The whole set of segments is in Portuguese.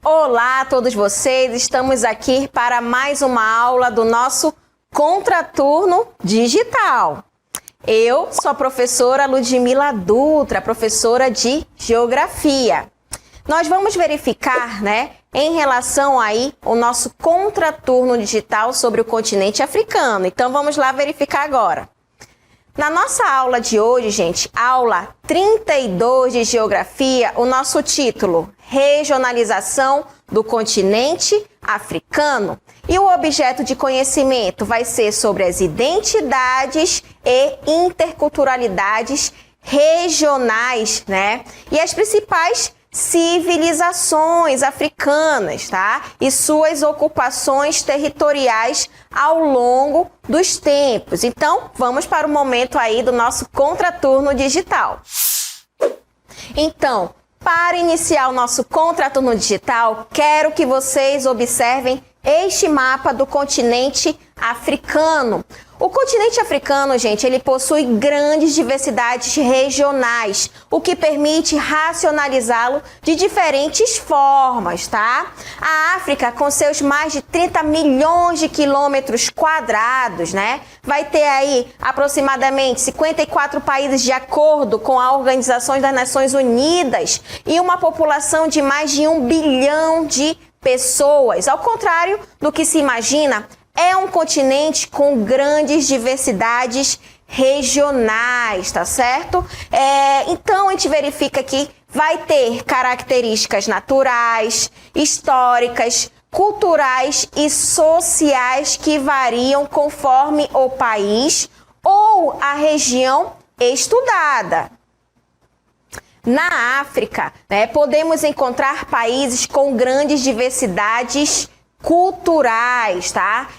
Olá a todos vocês, estamos aqui para mais uma aula do nosso Contraturno Digital. Eu sou a professora Ludmila Dutra, professora de Geografia. Nós vamos verificar, em relação aí o nosso Contraturno Digital sobre o continente africano. Então vamos lá verificar agora. Na nossa aula de hoje, gente, aula 32 de Geografia, o nosso título, Regionalização do Continente Africano. E o objeto de conhecimento vai ser sobre as identidades e interculturalidades regionais, E as principais civilizações africanas, E suas ocupações territoriais ao longo dos tempos. Então, vamos para o momento aí do nosso Contraturno Digital. Então, para iniciar o nosso Contraturno Digital, quero que vocês observem este mapa do continente africano. O continente africano, gente, ele possui grandes diversidades regionais, o que permite racionalizá-lo de diferentes formas, A África, com seus mais de 30 milhões de quilômetros quadrados, vai ter aí aproximadamente 54 países de acordo com a Organização das Nações Unidas e uma população de mais de 1 bilhão de pessoas. Ao contrário do que se imagina, é um continente com grandes diversidades regionais, tá certo? Então, a gente verifica que vai ter características naturais, históricas, culturais e sociais que variam conforme o país ou a região estudada. Na África, podemos encontrar países com grandes diversidades culturais,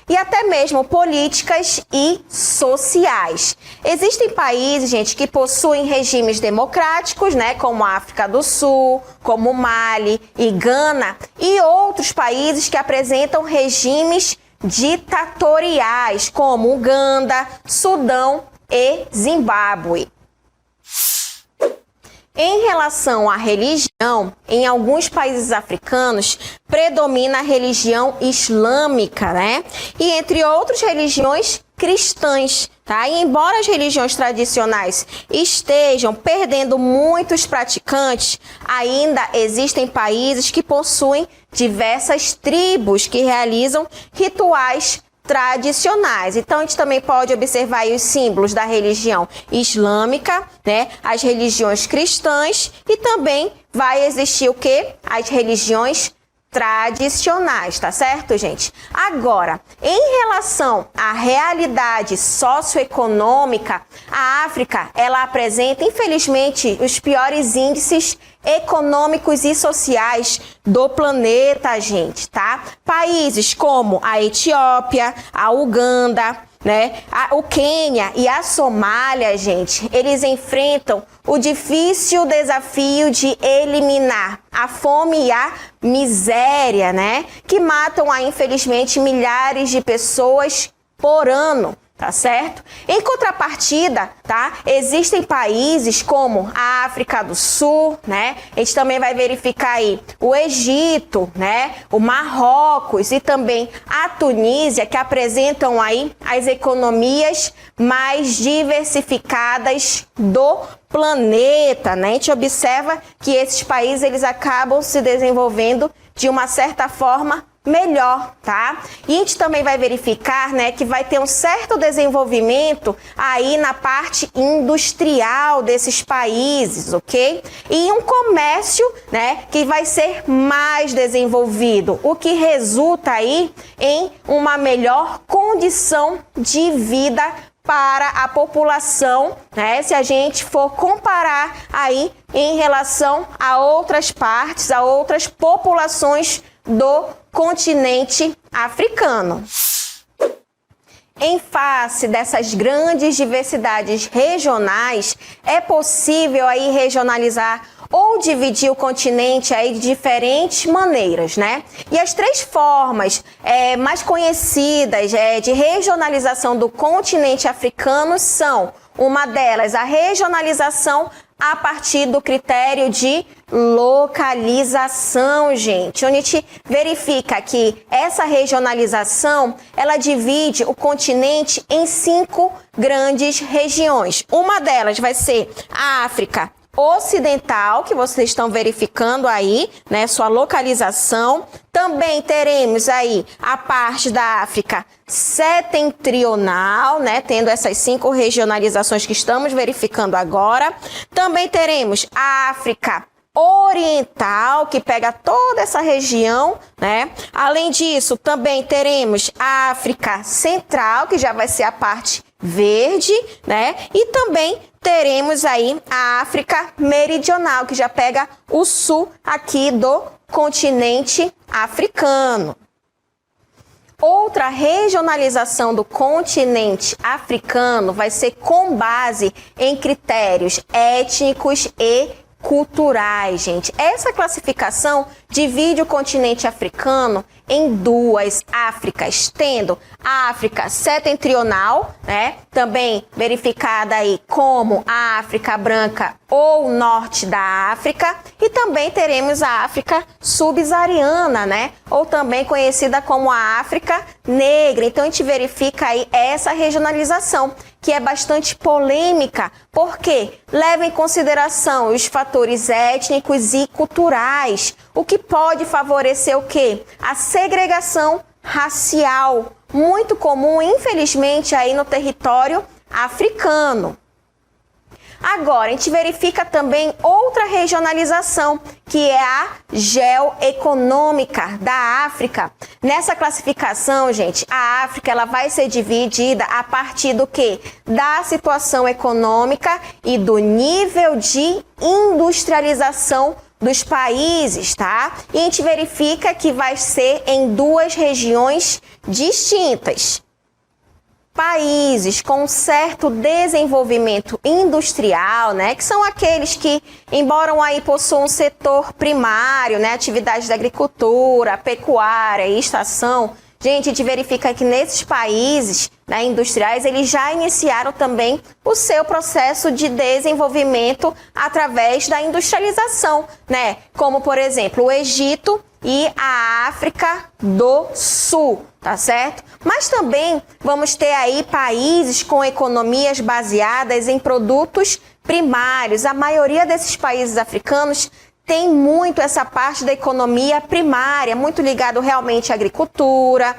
E até mesmo políticas e sociais. Existem países, gente, que possuem regimes democráticos, como a África do Sul, como Mali e Gana, e outros países que apresentam regimes ditatoriais, como Uganda, Sudão e Zimbábue. Em relação à religião, em alguns países africanos, predomina a religião islâmica, E entre outras religiões cristãs, E embora as religiões tradicionais estejam perdendo muitos praticantes, ainda existem países que possuem diversas tribos que realizam rituais tradicionais. Então, a gente também pode observar aí os símbolos da religião islâmica, as religiões cristãs e também vai existir o quê? As religiões tradicionais, tá certo, gente? Agora, em relação à realidade socioeconômica, a África, ela apresenta, infelizmente, os piores índices econômicos e sociais do planeta, gente, Países como a Etiópia, a Uganda, o Quênia e a Somália, gente, eles enfrentam o difícil desafio de eliminar a fome e a miséria, que matam, infelizmente, milhares de pessoas por ano. Tá certo? Em contrapartida, existem países como a África do Sul, A gente também vai verificar aí o Egito, O Marrocos e também a Tunísia, que apresentam aí as economias mais diversificadas do planeta, A gente observa que esses países eles acabam se desenvolvendo de uma certa forma melhor, E a gente também vai verificar, que vai ter um certo desenvolvimento aí na parte industrial desses países, ok? E um comércio, que vai ser mais desenvolvido, o que resulta aí em uma melhor condição de vida para a população, se a gente for comparar aí em relação a outras partes, a outras populações do continente africano. Em face dessas grandes diversidades regionais, é possível aí regionalizar ou dividir o continente aí de diferentes maneiras, né? E as três formas mais conhecidas de regionalização do continente africano são, uma delas, a regionalização a partir do critério de localização, gente. Onde a gente verifica que essa regionalização, ela divide o continente em 5 grandes regiões. Uma delas vai ser a África Ocidental, que vocês estão verificando aí, né, sua localização. Também teremos aí a parte da África Setentrional, né, tendo essas 5 regionalizações que estamos verificando agora. Também teremos a África Oriental, que pega toda essa região, né? Além disso, também teremos a África Central, que já vai ser a parte verde, né? E também teremos aí a África Meridional, que já pega o sul aqui do continente africano. Outra regionalização do continente africano vai ser com base em critérios étnicos e culturais, gente. Essa classificação divide o continente africano em 2 Áfricas, tendo a África Setentrional, né, também verificada aí como a África Branca ou Norte da África, e também teremos a África Subsaariana, né, ou também conhecida como a África Negra. Então a gente verifica aí essa regionalização, que é bastante polêmica, porque leva em consideração os fatores étnicos e culturais, o que pode favorecer o quê? A segregação racial, muito comum, infelizmente, aí no território africano. Agora, a gente verifica também outra regionalização, que é a geoeconômica da África. Nessa classificação, gente, a África ela vai ser dividida a partir do quê? Da situação econômica e do nível de industrialização dos países, tá? E a gente verifica que vai ser em 2 regiões distintas. Países com certo desenvolvimento industrial, né, que são aqueles que, embora aí possuam um setor primário, né, atividades da agricultura, pecuária e estação, gente, a gente verifica que nesses países, né, industriais, eles já iniciaram também o seu processo de desenvolvimento através da industrialização, né, como, por exemplo, o Egito e a África do Sul, tá certo? Mas também vamos ter aí países com economias baseadas em produtos primários. A maioria desses países africanos tem muito essa parte da economia primária, muito ligado realmente à agricultura,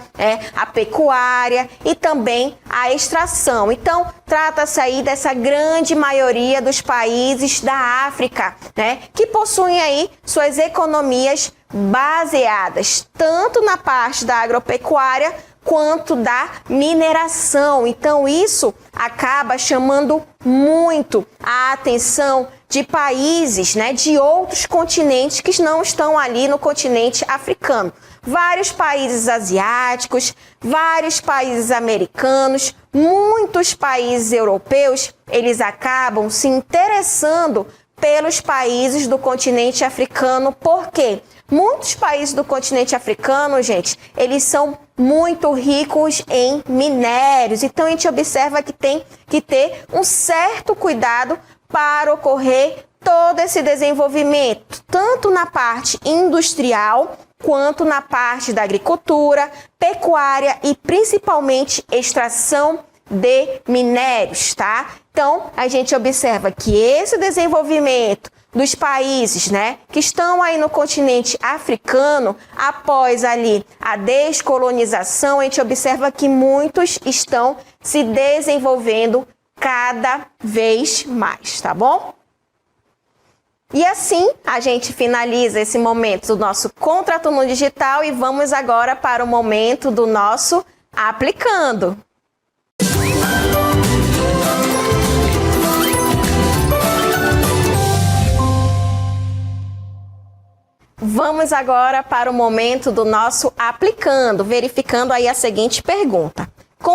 à pecuária e também à extração. Então, trata-se aí dessa grande maioria dos países da África, né, que possuem aí suas economias baseadas tanto na parte da agropecuária quanto da mineração. Então, isso acaba chamando muito a atenção de países, né, de outros continentes que não estão ali no continente africano. Vários países asiáticos, vários países americanos, muitos países europeus, eles acabam se interessando pelos países do continente africano. Por quê? Muitos países do continente africano, gente, eles são muito ricos em minérios. Então, a gente observa que tem que ter um certo cuidado para ocorrer todo esse desenvolvimento, tanto na parte industrial, quanto na parte da agricultura, pecuária e principalmente extração de minérios, tá? Então, a gente observa que esse desenvolvimento dos países, né, que estão aí no continente africano, após ali a descolonização, a gente observa que muitos estão se desenvolvendo cada vez mais, tá bom? E assim, a gente finaliza esse momento do nosso Contrato no Digital e vamos agora para o momento do nosso Aplicando. Vamos agora para o momento do nosso Aplicando, verificando aí a seguinte pergunta.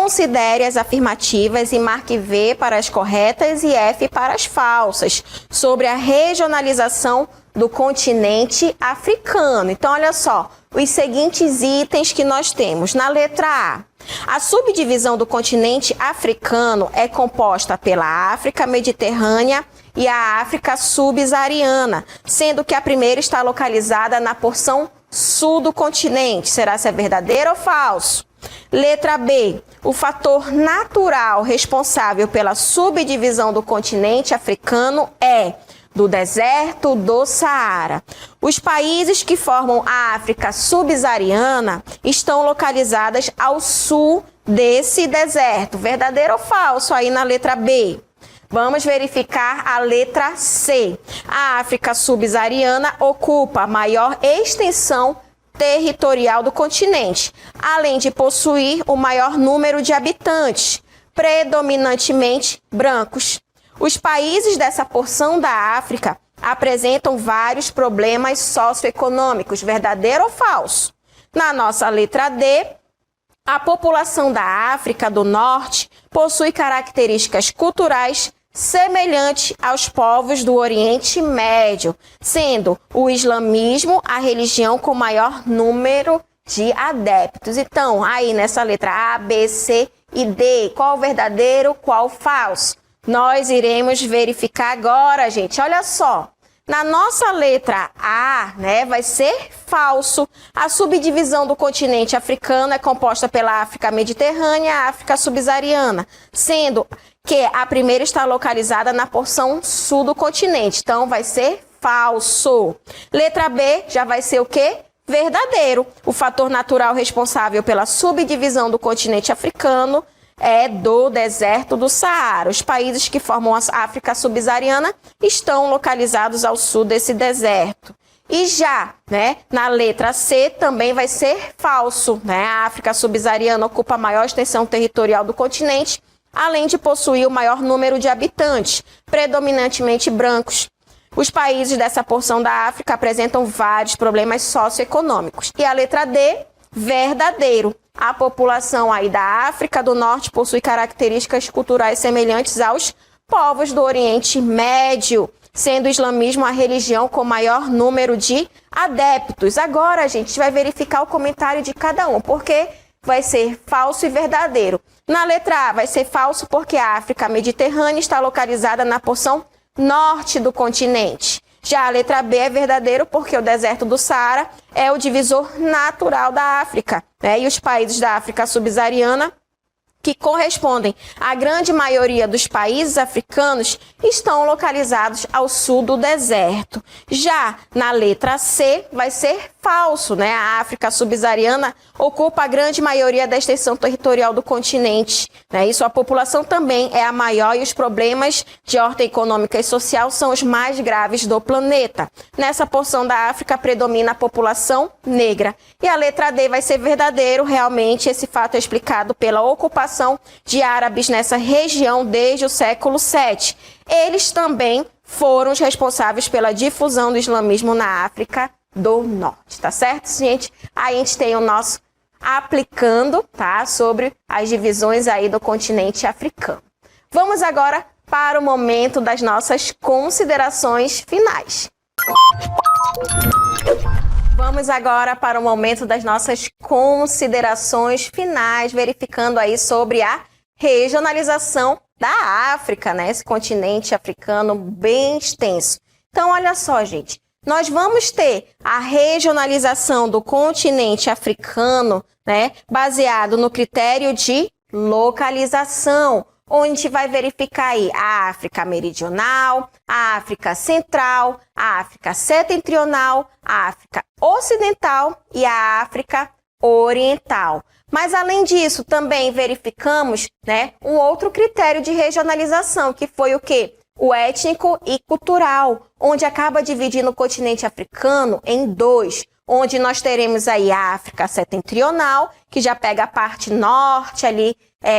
Considere as afirmativas e marque V para as corretas e F para as falsas, sobre a regionalização do continente africano. Então, olha só, os seguintes itens que nós temos. Na letra A subdivisão do continente africano é composta pela África Mediterrânea e a África Subsaariana, sendo que a primeira está localizada na porção sul do continente. Será se é verdadeiro ou falso? Letra B. O fator natural responsável pela subdivisão do continente africano é do deserto do Saara. Os países que formam a África subsaariana estão localizados ao sul desse deserto. Verdadeiro ou falso aí na letra B? Vamos verificar a letra C. A África subsaariana ocupa a maior extensão territorial do continente, além de possuir o maior número de habitantes, predominantemente brancos. Os países dessa porção da África apresentam vários problemas socioeconômicos, verdadeiro ou falso? Na nossa letra D, a população da África do Norte possui características culturais semelhantes aos povos do Oriente Médio, sendo o islamismo a religião com maior número de adeptos. Então, aí nessa letra A, B, C e D, qual verdadeiro, qual falso? Nós iremos verificar agora, gente. Olha só, na nossa letra A, né, vai ser falso. A subdivisão do continente africano é composta pela África Mediterrânea e a África Subsaariana, sendo que a primeira está localizada na porção sul do continente. Então, vai ser falso. Letra B já vai ser o quê? Verdadeiro. O fator natural responsável pela subdivisão do continente africano é do deserto do Saara. Os países que formam a África subsaariana estão localizados ao sul desse deserto. E já, né, na letra C também vai ser falso, né? A África subsaariana ocupa a maior extensão territorial do continente, além de possuir o maior número de habitantes, predominantemente brancos. Os países dessa porção da África apresentam vários problemas socioeconômicos. E a letra D, verdadeiro. A população aí da África do Norte possui características culturais semelhantes aos povos do Oriente Médio, sendo o islamismo a religião com maior número de adeptos. Agora, a gente vai verificar o comentário de cada um, porque vai ser falso e verdadeiro. Na letra A vai ser falso porque a África Mediterrânea está localizada na porção norte do continente. Já a letra B é verdadeiro porque o deserto do Saara é o divisor natural da África, né? E os países da África subsaariana, que correspondem à grande maioria dos países africanos, estão localizados ao sul do deserto. Já na letra C vai ser falso, né? A África subsaariana ocupa a grande maioria da extensão territorial do continente, né? E sua população também é a maior e os problemas de ordem econômica e social são os mais graves do planeta. Nessa porção da África predomina a população negra. E a letra D vai ser verdadeiro, realmente esse fato é explicado pela ocupação de árabes nessa região desde o século VII. Eles também foram os responsáveis pela difusão do islamismo na África do Norte, tá certo, gente? Aí a gente tem o nosso aplicando, tá? Sobre as divisões aí do continente africano. Vamos agora para o momento das nossas considerações finais. Vamos agora para o momento das nossas considerações finais, verificando aí sobre a regionalização da África, né? Esse continente africano bem extenso. Então, olha só, gente, nós vamos ter a regionalização do continente africano, né? Baseado no critério de localização, onde a gente vai verificar aí a África Meridional, a África Central, a África Setentrional, a África Ocidental e a África Oriental. Mas, além disso, também verificamos, né, um outro critério de regionalização, que foi o quê? O étnico e cultural, onde acaba dividindo o continente africano em dois, onde nós teremos aí a África Setentrional, que já pega a parte norte ali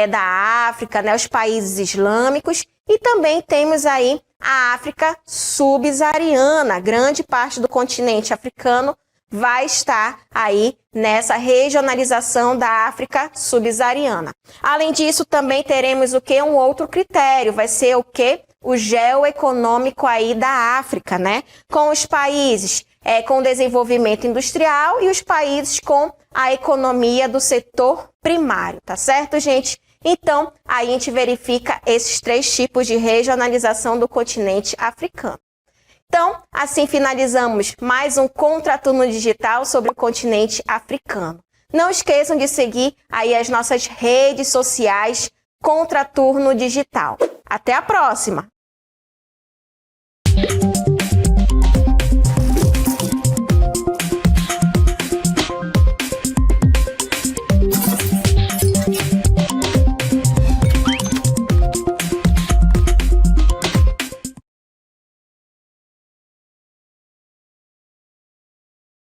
da África, né, os países islâmicos, e também temos aí a África subsaariana, grande parte do continente africano vai estar aí nessa regionalização da África subsaariana. Além disso, também teremos o que? Um outro critério, vai ser o que? O geoeconômico aí da África, né? Com os países com desenvolvimento industrial e os países com a economia do setor primário, tá certo, gente? Então, aí a gente verifica esses 3 tipos de regionalização do continente africano. Então, assim finalizamos mais um Contraturno Digital sobre o continente africano. Não esqueçam de seguir aí as nossas redes sociais Contraturno Digital. Até a próxima!